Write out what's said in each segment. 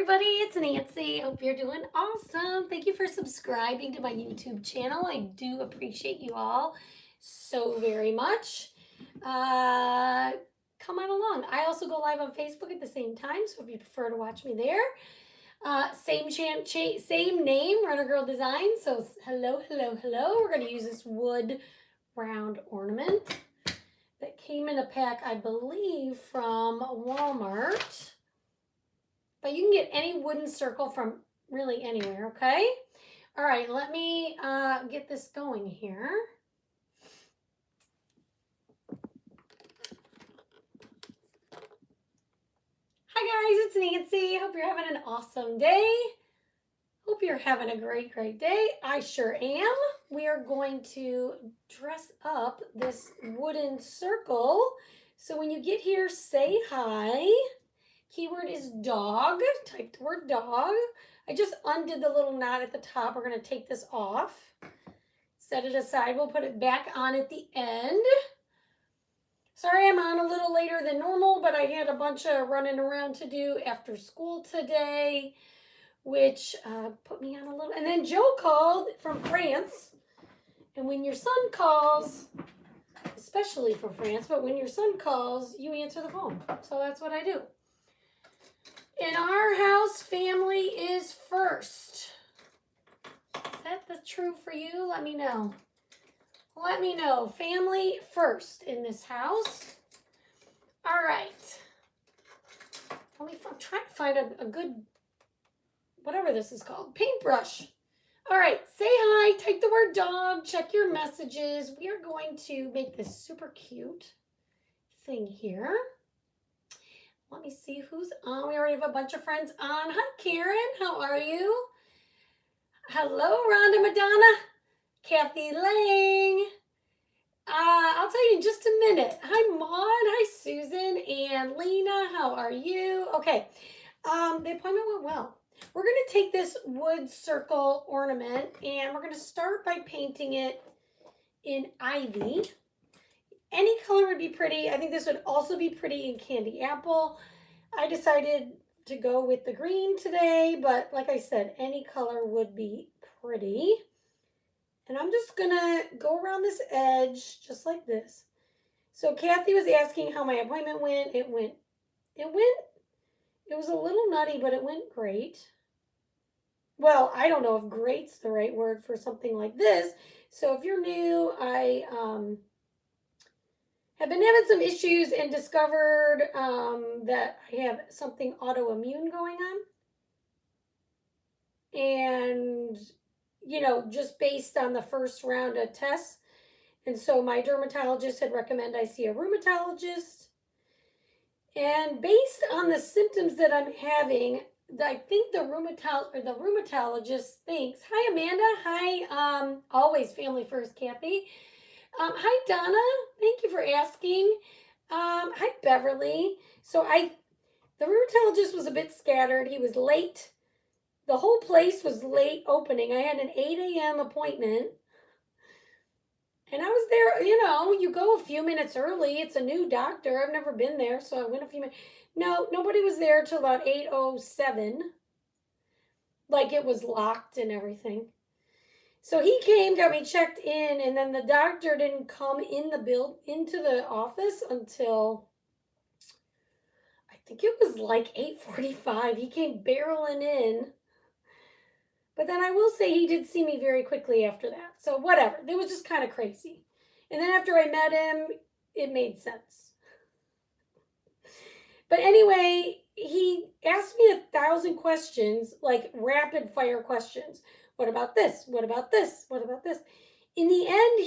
everybody, it's Nancy. Hope you're doing awesome. Thank you for subscribing to my YouTube channel. I do appreciate you all so very much. Come on along. I also go live on Facebook at the same time, so if you prefer to watch me there. Same name, Runner Girl Design. So hello. We're going to use this wood round ornament that came in a pack, I believe, from Walmart. But you can get any wooden circle from really anywhere, okay? All right, let me get this going here. Hi guys, it's Nancy. Hope you're having an awesome day. Hope you're having a great day. I sure am. We are going to dress up this wooden circle. So when you get here, say hi. Keyword is dog. Type the word dog. I just undid the little knot at the top. We're going to take this off. Set it aside. We'll put it back on at the end. Sorry I'm on a little later than normal, but I had a bunch of running around to do after school today, which put me on a little. And then Joe called from France. And when your son calls, especially from France, but when your son calls, you answer the phone. So that's what I do. In our house, family is first. Is that the true for you? Let me know. Let me know. Family first in this house. All right. Let me try to find a good, whatever this is called, paintbrush. All right. Say hi. Type the word dog. Check your messages. We are going to make this super cute thing here. Let me see who's on. We already have a bunch of friends on. Hi, Karen. How are you? Hello, Rhonda Madonna. Kathy Lang. I'll tell you in just a minute. Hi, Maud. Hi, Susan and Lena. How are you? Okay. The appointment went well. We're going to take this wood circle ornament and we're going to start by painting it in ivy. Any color would be pretty. I think this would also be pretty in candy apple. I decided to go with the green today, but like I said, any color would be pretty. And I'm just gonna go around this edge just like this. So Kathy was asking how my appointment went. It was a little nutty, but it went great. Well, I don't know if great's the right word for something like this. So if you're new, I have been having some issues and discovered that I have something autoimmune going on. And, you know, just based on the first round of tests. And so my dermatologist had recommended I see a rheumatologist. And based on the symptoms that I'm having, I think the rheumatologist thinks, hi, Amanda. Hi, always family first, Kathy. Hi, Donna. Thank you for asking. Hi, Beverly. So the rheumatologist was a bit scattered. He was late. The whole place was late opening. I had an 8 a.m. appointment. And I was there, you know, you go a few minutes early. It's a new doctor. I've never been there, so I went a few minutes. No, nobody was there till about 8:07. Like it was locked and everything. So he came, got me checked in, and then the doctor didn't come into the office until I think it was like 8:45. He came barreling in. But then I will say he did see me very quickly after that. So whatever. It was just kind of crazy. And then after I met him, it made sense. But anyway, he asked me 1,000 questions, like rapid fire questions. What about this? What about this? What about this? In the end,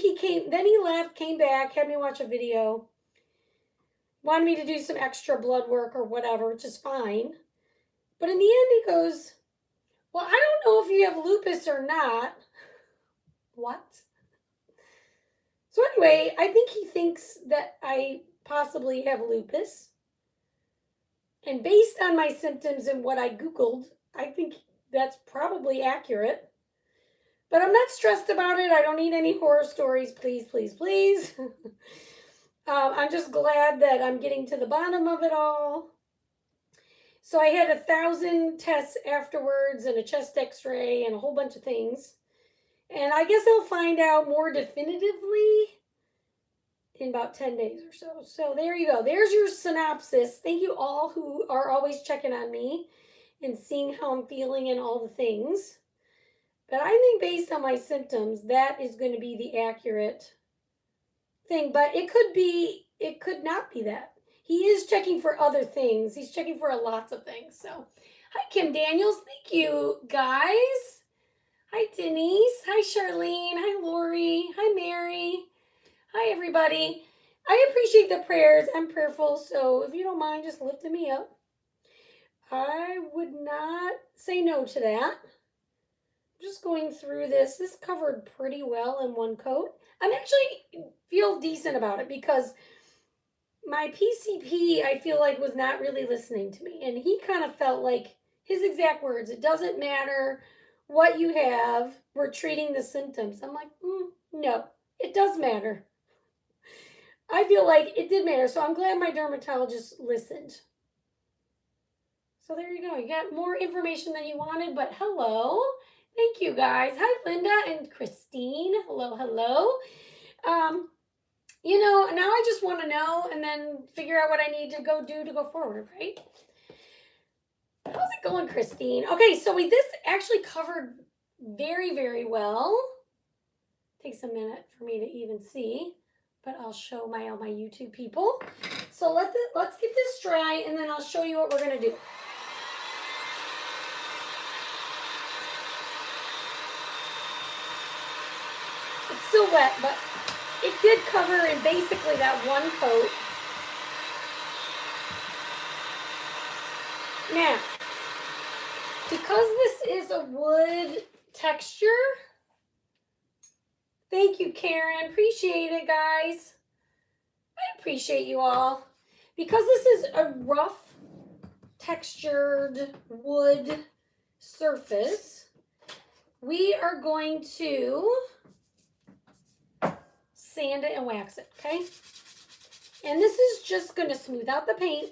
then he left, came back, had me watch a video, wanted me to do some extra blood work or whatever, which is fine. But in the end, he goes, well, I don't know if you have lupus or not. What? So anyway, I think he thinks that I possibly have lupus. And based on my symptoms and what I Googled, I think that's probably accurate. But I'm not stressed about it. I don't need any horror stories, please, please, please. I'm just glad that I'm getting to the bottom of it all. So I had 1,000 tests afterwards and a chest x-ray and a whole bunch of things. And I guess I'll find out more definitively in about 10 days or so. So there you go. There's your synopsis. Thank you all who are always checking on me and seeing how I'm feeling and all the things. But I think based on my symptoms, that is going to be the accurate thing. But it could not be that. He is checking for other things. He's checking for lots of things. So, hi, Kim Daniels. Thank you, guys. Hi, Denise. Hi, Charlene. Hi, Lori. Hi, Mary. Hi, everybody. I appreciate the prayers. I'm prayerful. So, if you don't mind just lifting me up, I would not say no to that. Just going through this. This covered pretty well in one coat. I'm actually feel decent about it because my PCP, I feel like, was not really listening to me. And he kind of felt like his exact words, it doesn't matter what you have, we're treating the symptoms. I'm like, no, it does matter. I feel like it did matter. So I'm glad my dermatologist listened. So there you go. You got more information than you wanted, but hello. Thank you, guys. Hi, Linda and Christine. Hello, hello. Now I just want to know and then figure out what I need to go do to go forward, right? How's it going, Christine? Okay, so this actually covered very, very well. Takes a minute for me to even see, but I'll show all my YouTube people. So let's get this dry, and then I'll show you what we're going to do. It's still wet, but it did cover in basically that one coat. Now, because this is a wood texture, thank you, Karen. Appreciate it, guys. I appreciate you all. Because this is a rough, textured wood surface, we are going to sand it and wax it, okay? And this is just going to smooth out the paint.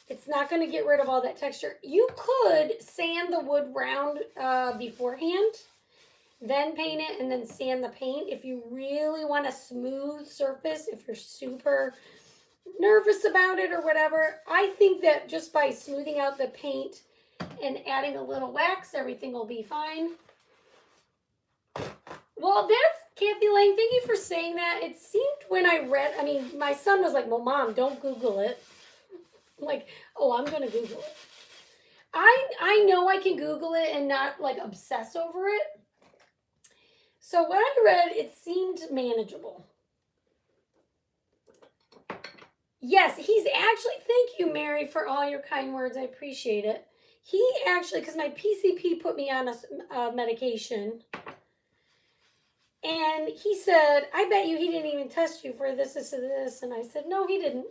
It's not going to get rid of all that texture. You could sand the wood round beforehand, then paint it, and then sand the paint if you really want a smooth surface, if you're super nervous about it or whatever. I think that just by smoothing out the paint and adding a little wax, everything will be fine. Well, that's Kathy Lang. Thank you for saying that. It seemed when I read, my son was like, well, Mom, don't Google it. I'm like, oh, I'm going to Google it. I know I can Google it and not like obsess over it. So what I read, it seemed manageable. Yes, he's actually, thank you, Mary, for all your kind words. I appreciate it. He actually, because my PCP put me on a medication. And he said, I bet you he didn't even test you for this, this, and this. And I said, no, he didn't.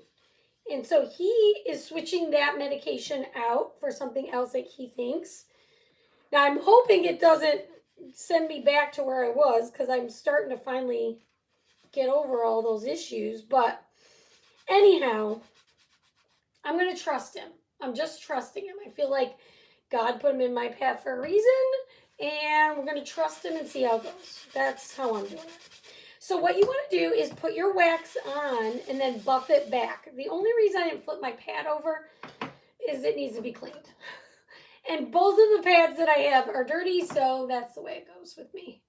And so he is switching that medication out for something else that he thinks. Now, I'm hoping it doesn't send me back to where I was because I'm starting to finally get over all those issues. But anyhow, I'm going to trust him. I'm just trusting him. I feel like God put him in my path for a reason. And we're going to trust him and see how it goes. That's how I'm doing it. So what you want to do is put your wax on and then buff it back. The only reason I didn't flip my pad over is it needs to be cleaned. And both of the pads that I have are dirty, so that's the way it goes with me.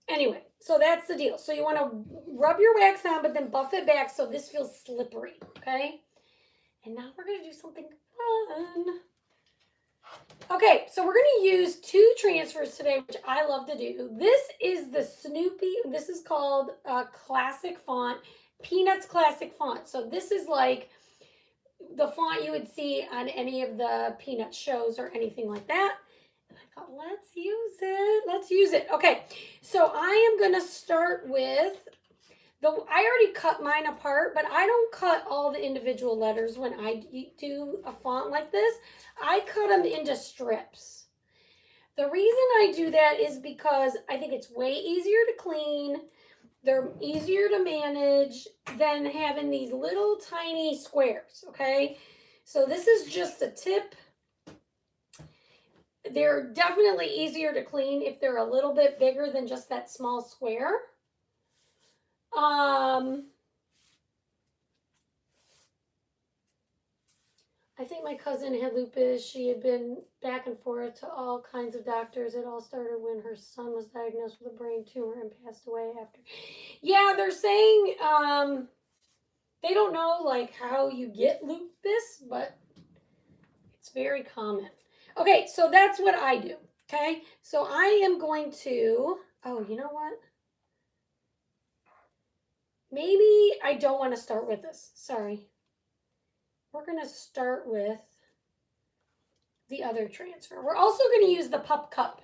Anyway, so that's the deal. So you want to rub your wax on, but then buff it back so this feels slippery, okay? And now we're going to do something fun. Okay, so we're going to use 2 transfers today, which I love to do. This is the Snoopy. This is called Classic Font, Peanuts Classic Font. So this is like the font you would see on any of the Peanuts shows or anything like that. And I thought, let's use it. Let's use it. Okay, so I am going to start with I already cut mine apart, but I don't cut all the individual letters when I do a font like this. I cut them into strips. The reason I do that is because I think it's way easier to clean. They're easier to manage than having these little tiny squares, okay? So this is just a tip. They're definitely easier to clean if they're a little bit bigger than just that small square. I think my cousin had lupus. She had been back and forth to all kinds of doctors. It all started when her son was diagnosed with a brain tumor and passed away after. Yeah, they're saying they don't know like how you get lupus, but it's very common. Okay, so that's what I do. Okay, so I am going to, oh, you know what? Maybe I don't want to start with this. Sorry. We're going to start with the other transfer. We're also going to use the Pup Cup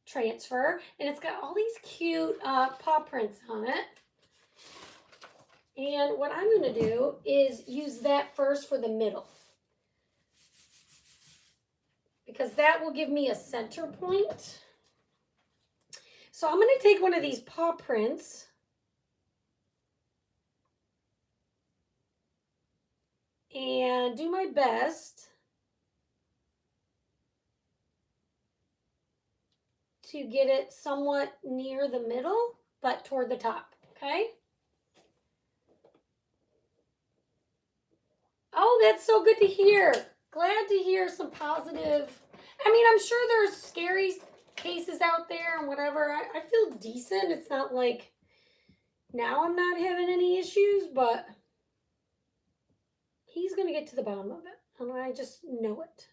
transfer, and it's got all these cute paw prints on it. And what I'm going to do is use that first for the middle, because that will give me a center point. So I'm going to take one of these paw prints and do my best to get it somewhat near the middle, but toward the top, okay? Oh, that's so good to hear. Glad to hear some positive. I mean, I'm sure there's scary cases out there and whatever. I feel decent. It's not like now I'm not having any issues, but he's going to get to the bottom of it, and I just know it.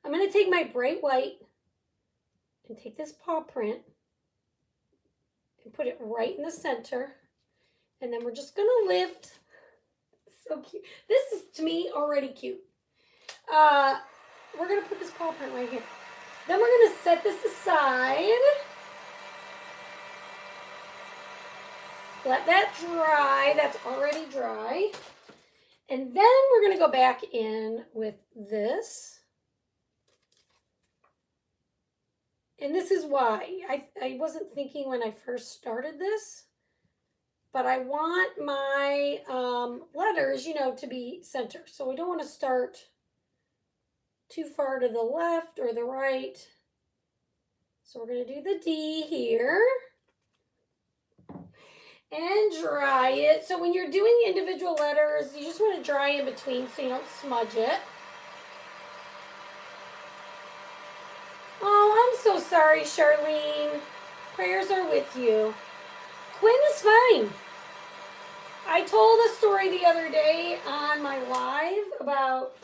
I'm going to take my bright white and take this paw print and put it right in the center, and then we're just going to lift. So cute. This is, to me, already cute. We're going to put this paw print right here. Then we're going to set this aside. Let that dry. That's already dry. And then we're going to go back in with this. And this is why. I wasn't thinking when I first started this, but I want my letters, you know, to be center. So we don't want to start too far to the left or the right. So we're going to do the D here and dry it. So when you're doing individual letters, you just want to dry in between so you don't smudge it. Oh, I'm so sorry, Charlene. Prayers are with you. Quinn is fine. I told a story the other day on my live about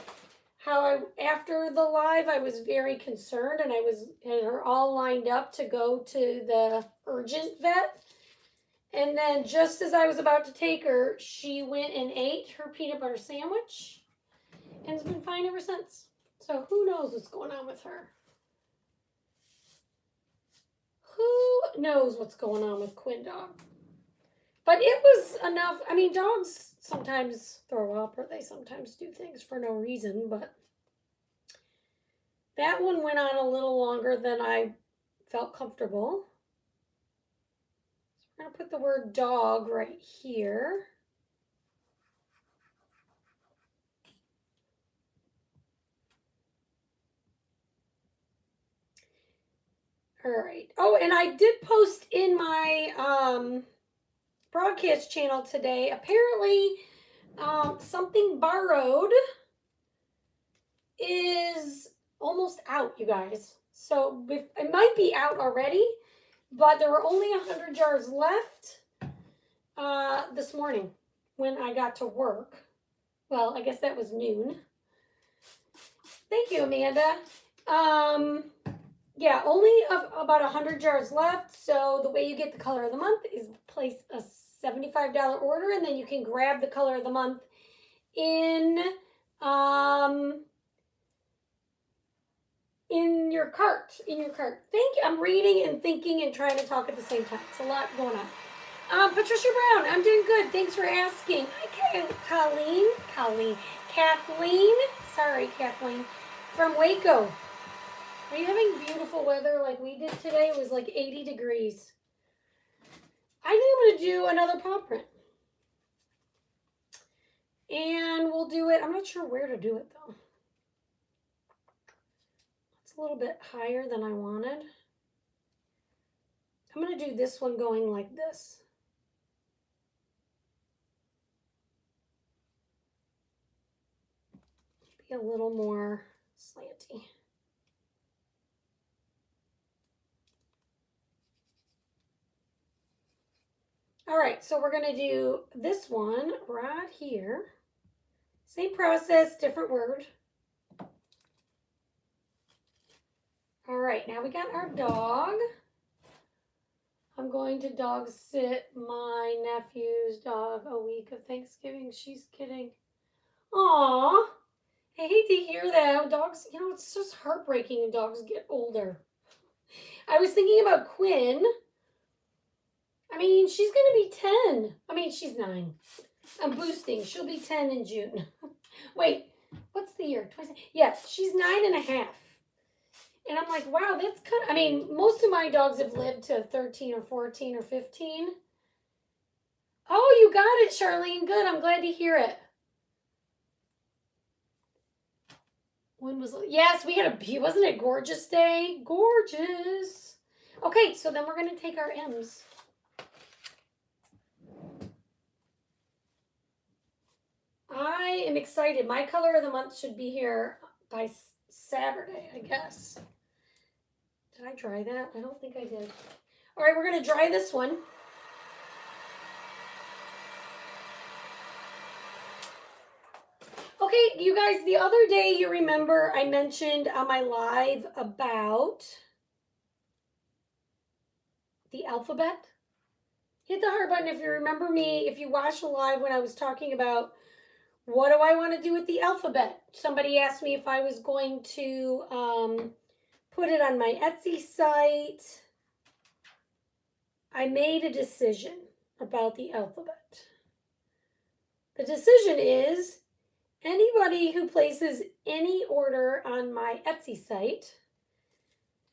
how after the live I was very concerned, and I had her all lined up to go to the urgent vet. And then just as I was about to take her, she went and ate her peanut butter sandwich and has been fine ever since. So who knows what's going on with her? Who knows what's going on with Quinn Dog? But it was enough. I mean, dogs sometimes throw up or they sometimes do things for no reason, but that one went on a little longer than I felt comfortable. So we're going to put the word dog right here. All right. Oh, and I did post in my broadcast channel today. Apparently, something borrowed is almost out, you guys. So it might be out already, but there were only 100 jars left this morning when I got to work. Well, I guess that was noon. Thank you, Amanda. Yeah, only about 100 jars left. So the way you get the color of the month is place a $75 order, and then you can grab the color of the month in your cart. Thank you. I'm reading and thinking and trying to talk at the same time. It's a lot going on. Patricia Brown, I'm doing good. Thanks for asking. Hi, Kathleen. Sorry, Kathleen. From Waco. Are you having beautiful weather like we did today? It was like 80 degrees. I think I'm going to do another paw print. And we'll do it, I'm not sure where to do it though. It's a little bit higher than I wanted. I'm going to do this one going like this. Be a little more slanty. All right, so we're going to do this one right here. Same process, different word. All right, now we got our dog. I'm going to dog sit my nephew's dog a week of Thanksgiving. She's kidding. Aw, I hate to hear that. Dogs, you know, it's just heartbreaking when dogs get older. I was thinking about Quinn. I mean, she's going to be 10. I mean, she's 9. I'm boosting. She'll be 10 in June. Wait, what's the year? Yes, she's 9.5. And I'm like, wow, that's kind of, I mean, most of my dogs have lived to 13 or 14 or 15. Oh, you got it, Charlene. Good. I'm glad to hear it. When was it? Yes, we had wasn't it a gorgeous day? Gorgeous. Okay, so then we're going to take our M's. I am excited. My color of the month should be here by Saturday, I guess. Did I dry that? I don't think I did. All right, we're going to dry this one. Okay, you guys, the other day, you remember I mentioned on my live about the alphabet? Hit the heart button if you remember me, if you watched the live when I was talking about what do I want to do with the alphabet. Somebody asked me if I was going to put it on my Etsy site. I made a decision about the alphabet. The decision is anybody who places any order on my Etsy site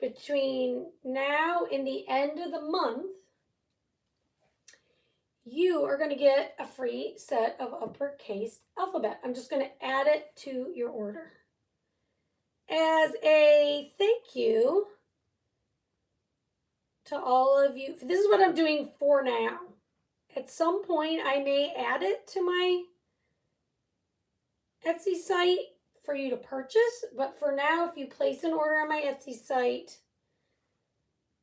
between now and the end of the month, you are going to get a free set of uppercase alphabet. I'm just going to add it to your order. As a thank you to all of you, this is what I'm doing for now. At some point, I may add it to my Etsy site for you to purchase, but for now, if you place an order on my Etsy site,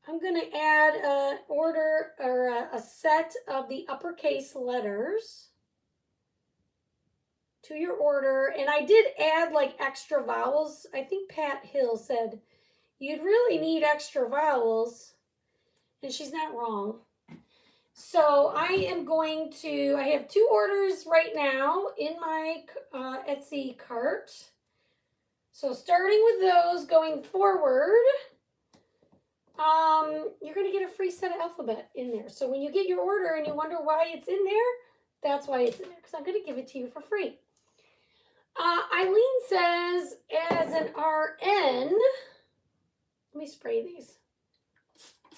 I'm going to add an order or a set of the uppercase letters to your order. And I did add like extra vowels. I think Pat Hill said, you'd really need extra vowels. And she's not wrong. So I am going to, I have 2 orders right now in my Etsy cart. So starting with those going forward, you're going to get a free set of alphabet in there. So when you get your order and you wonder why it's in there, that's why it's in there, because I'm going to give it to you for free. Eileen says, as an RN, let me spray these.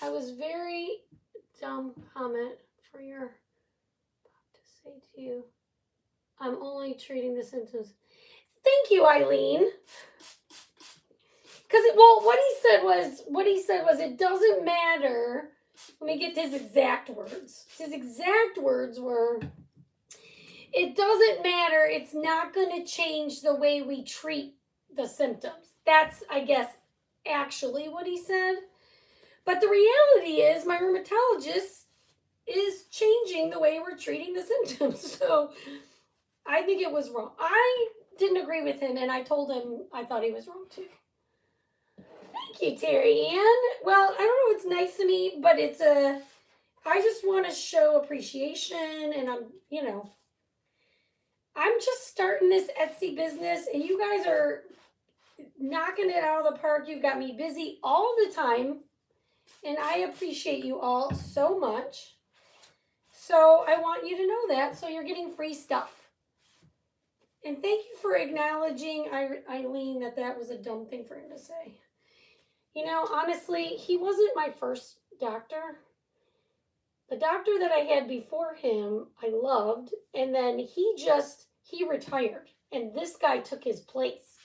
I was very dumb comment for your to say to you. I'm only treating the symptoms. Thank you, Eileen. Because, well, what he said was, it doesn't matter. Let me get his exact words. His exact words were, it doesn't matter. It's not going to change the way we treat the symptoms. That's, I guess, actually what he said. But the reality is my rheumatologist is changing the way we're treating the symptoms. So I think it was wrong. I didn't agree with him, and I told him I thought he was wrong too. Thank you, Terry Ann. Well, I don't know if it's nice to me, but I just want to show appreciation, and I'm just starting this Etsy business, and you guys are knocking it out of the park. You've got me busy all the time, and I appreciate you all so much. So I want you to know that, so you're getting free stuff. And thank you for acknowledging, Eileen, that was a dumb thing for him to say. You know, honestly, he wasn't my first doctor. The doctor that I had before him, I loved, and then he retired, and this guy took his place.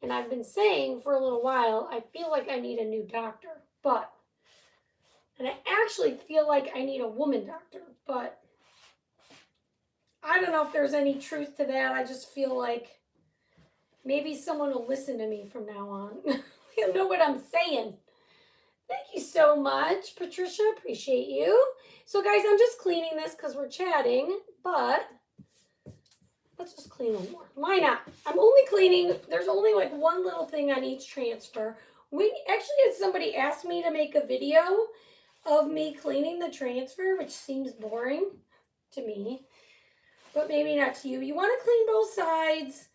And I've been saying for a little while, I feel like I need a new doctor, and I actually feel like I need a woman doctor, but I don't know if there's any truth to that. I just feel like maybe someone will listen to me from now on. You know what I'm saying. Thank you so much, Patricia. Appreciate you. So, guys, I'm just cleaning this because we're chatting, but let's just clean one more. Why not? I'm only cleaning. There's only like one little thing on each transfer. We actually had somebody ask me to make a video of me cleaning the transfer, which seems boring to me, but maybe not to you. You want to clean both sides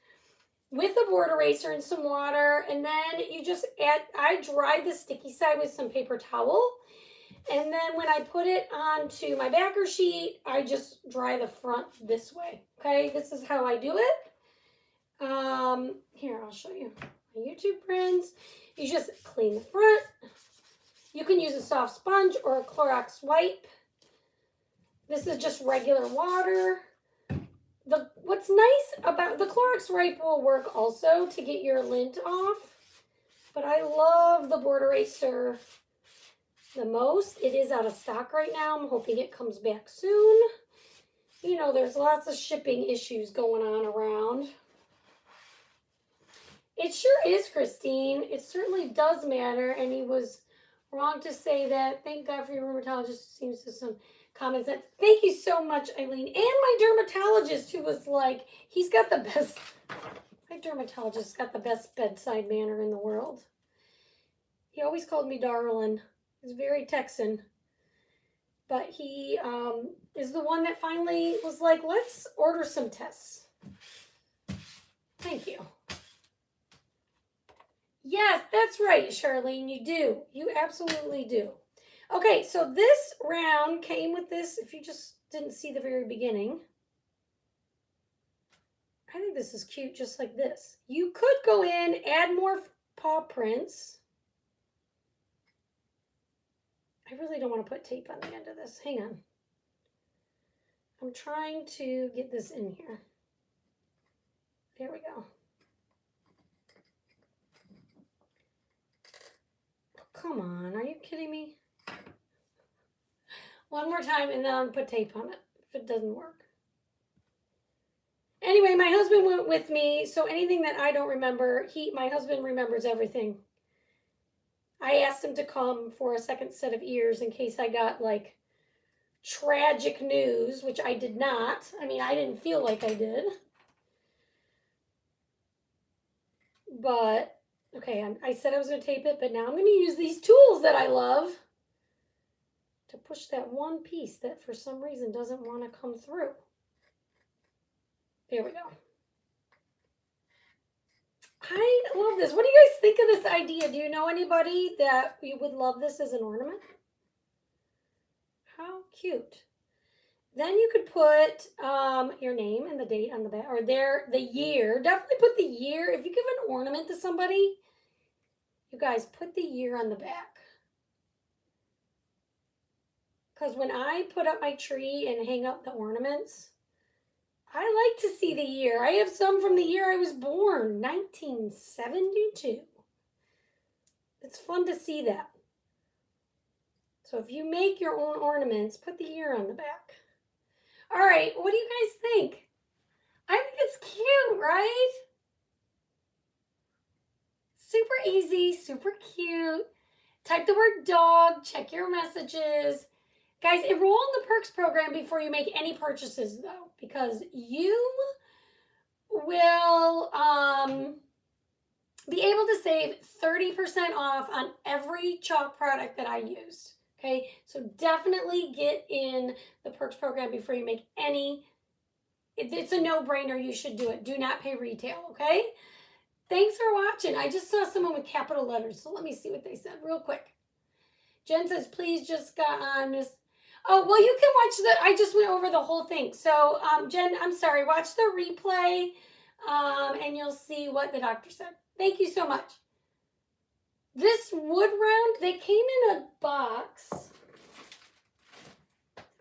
with a board eraser and some water, and then you just add, I dried the sticky side with some paper towel, and then when I put it onto my backer sheet, I just dry the front this way. Okay, this is how I do it. Here, I'll show you my YouTube friends. You just clean the front. You can use a soft sponge or a Clorox wipe. This is just regular water. What's nice about the Clorox wipe will work also to get your lint off, but I love the board eraser the most. It is out of stock right now. I'm hoping it comes back soon. You know, there's lots of shipping issues going on around. It sure is, Christine. It certainly does matter, and he was wrong to say that. Thank God for your rheumatologist. Seems to some common sense. Thank you so much, Eileen. And my dermatologist, who was like, he's got the best, my dermatologist got the best bedside manner in the world. He always called me darling. He's very Texan. But he is the one that finally was like, let's order some tests. Thank you. Yes, that's right, Charlene, you do. You absolutely do. Okay, so this round came with this, if you just didn't see the very beginning. I think this is cute, just like this. You could go in, add more paw prints. I really don't want to put tape on the end of this. Hang on. I'm trying to get this in here. There we go. Come on, are you kidding me? One more time and then I'll put tape on it if it doesn't work. Anyway, my husband went with me, so anything that I don't remember, my husband remembers everything. I asked him to come for a second set of ears in case I got like tragic news, which I did not. I mean, I didn't feel like I did. But okay, I said I was going to tape it, but now I'm going to use these tools that I love to push that one piece that for some reason doesn't want to come through. There we go. I love this. What do you guys think of this idea? Do you know anybody that you would love this as an ornament? How cute. Then you could put your name and the date on the back, or the year. Definitely put the year. If you give an ornament to somebody, you guys put the year on the back. Because when I put up my tree and hang up the ornaments, I like to see the year. I have some from the year I was born, 1972. It's fun to see that. So if you make your own ornaments, put the year on the back. All right, what do you guys think? I think it's cute, right? Super easy, super cute. Type the word dog, check your messages. Guys, enroll in the perks program before you make any purchases, though, because you will be able to save 30% off on every chalk product that I used. Okay, so definitely get in the perks program before you make any. It's a no-brainer. You should do it. Do not pay retail, okay? Thanks for watching. I just saw someone with capital letters, so let me see what they said real quick. Jen says, please just got on Miss. Oh, well, you can watch I just went over the whole thing. So, Jen, I'm sorry, watch the replay, and you'll see what the doctor said. Thank you so much. This wood round, they came in a box.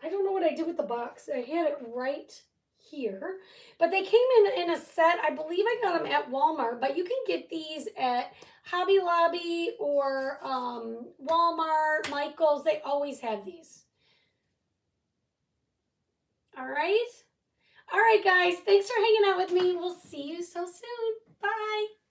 I don't know what I did with the box. I had it right here. But they came in a set. I believe I got them at Walmart, but you can get these at Hobby Lobby or Walmart, Michael's. They always have these. All right. All right, guys. Thanks for hanging out with me. We'll see you so soon. Bye.